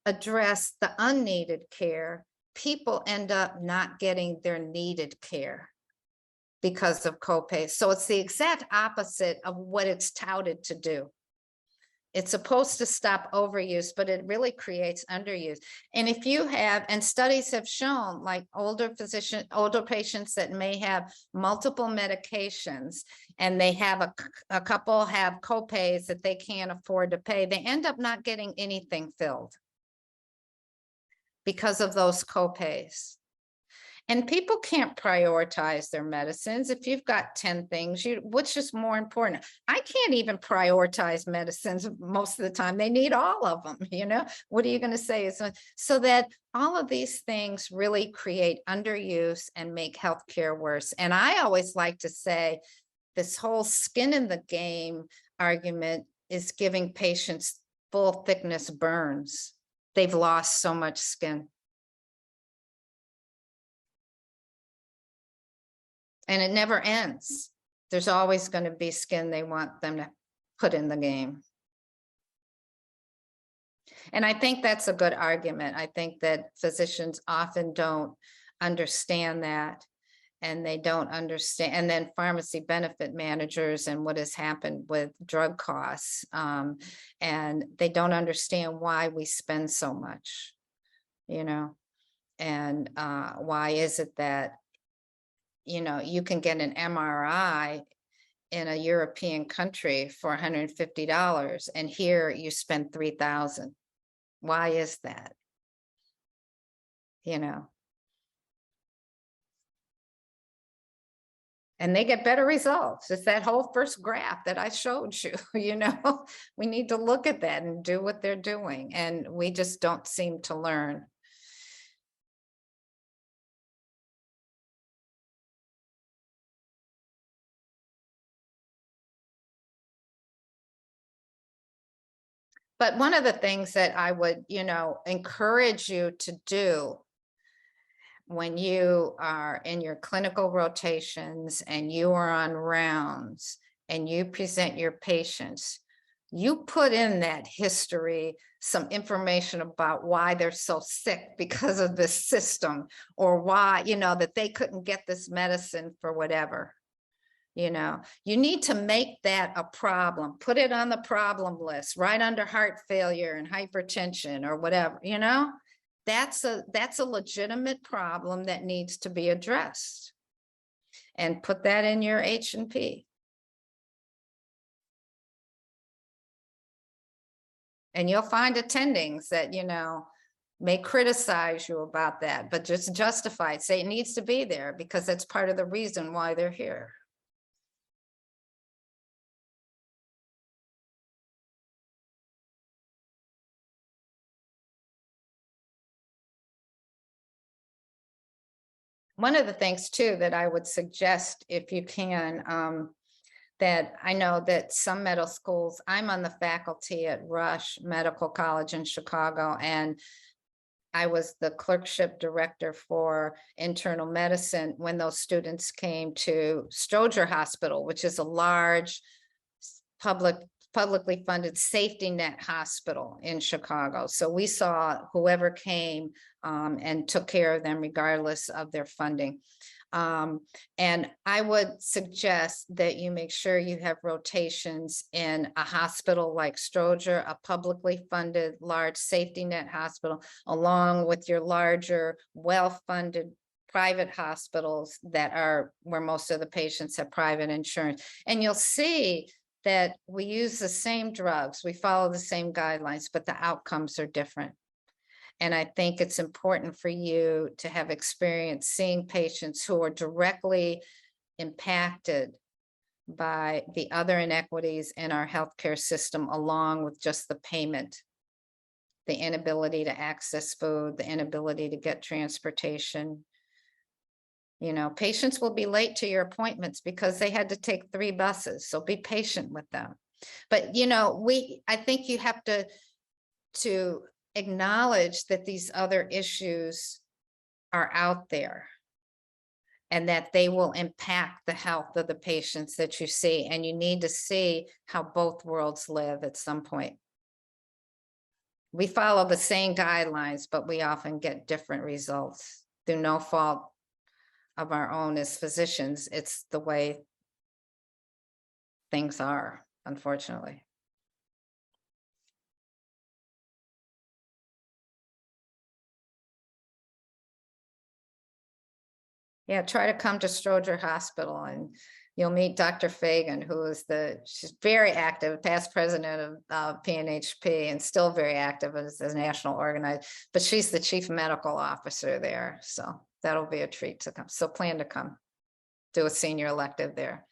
address the unneeded care. People end up not getting their needed care because of copays. So it's the exact opposite of what it's touted to do. It's supposed to stop overuse, but it really creates underuse. And if you have, and studies have shown, like older patients that may have multiple medications, and they have a couple have copays that they can't afford to pay, they end up not getting anything filled because of those copays. And people can't prioritize their medicines. If you've got 10 things, which is more important? I can't even prioritize medicines most of the time. They need all of them, What are you going to say? So that all of these things really create underuse and make healthcare worse. And I always like to say this whole skin in the game argument is giving patients full thickness burns. They've lost so much skin. And it never ends. There's always going to be skin they want them to put in the game. And I think that's a good argument. I think that physicians often don't understand that, and they don't understand. And then pharmacy benefit managers and what has happened with drug costs. And they don't understand why we spend so much, and why is it that you can get an MRI in a European country for $150, and here you spend $3,000. Why is that? And they get better results. It's that whole first graph that I showed you, we need to look at that and do what they're doing. And we just don't seem to learn. But one of the things that I would, encourage you to do when you are in your clinical rotations and you are on rounds and you present your patients, you put in that history, some information about why they're so sick because of this system, or why, that they couldn't get this medicine for whatever. You need to make that a problem, put it on the problem list, right under heart failure and hypertension or whatever, that's a legitimate problem that needs to be addressed, and put that in your H&P. And you'll find attendings that, may criticize you about that, but just justify it, say it needs to be there because that's part of the reason why they're here. One of the things too that I would suggest, if you can, that I know that some medical schools, I'm on the faculty at Rush Medical College in Chicago, and I was the clerkship director for internal medicine when those students came to Stroger Hospital, which is a large publicly funded safety net hospital in Chicago. So we saw whoever came and took care of them regardless of their funding. And I would suggest that you make sure you have rotations in a hospital like Stroger, a publicly funded large safety net hospital, along with your larger, well-funded private hospitals that are where most of the patients have private insurance. And you'll see that we use the same drugs, we follow the same guidelines, but the outcomes are different. And I think it's important for you to have experience seeing patients who are directly impacted by the other inequities in our healthcare system, along with just the payment, the inability to access food, the inability to get transportation. You know, patients will be late to your appointments because they had to take 3 buses. So be patient with them. But, you know, I think you have to acknowledge that these other issues are out there and that they will impact the health of the patients that you see. And you need to see how both worlds live at some point. We follow the same guidelines, but we often get different results through no fault of our own as physicians. It's the way things are, unfortunately. Yeah, try to come to Stroger Hospital and you'll meet Dr. Fagan, who is she's very active, past president of PNHP and still very active as a national organizer, but she's the chief medical officer there. So that'll be a treat to come. So plan to come do a senior elective there.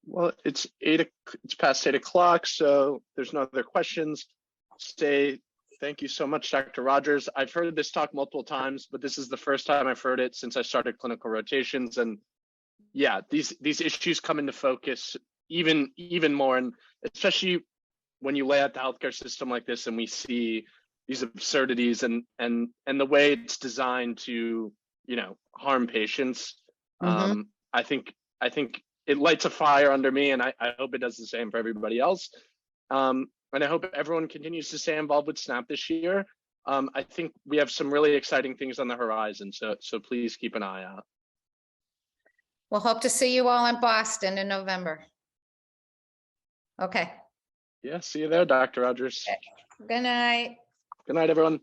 Well, it's past 8 o'clock, so there's no other questions. Thank you so much, Dr. Rogers. I've heard this talk multiple times, but this is the first time I've heard it since I started clinical rotations. And yeah, these issues come into focus even more, and especially when you lay out the healthcare system like this and we see these absurdities and the way it's designed to, you know, harm patients. Mm-hmm. I think it lights a fire under me, and I hope it does the same for everybody else. And I hope everyone continues to stay involved with SNaHP this year. I think we have some really exciting things on the horizon, so please keep an eye out. We'll hope to see you all in Boston in November. Okay. Yeah, see you there, Dr. Rogers. Good night. Good night, everyone.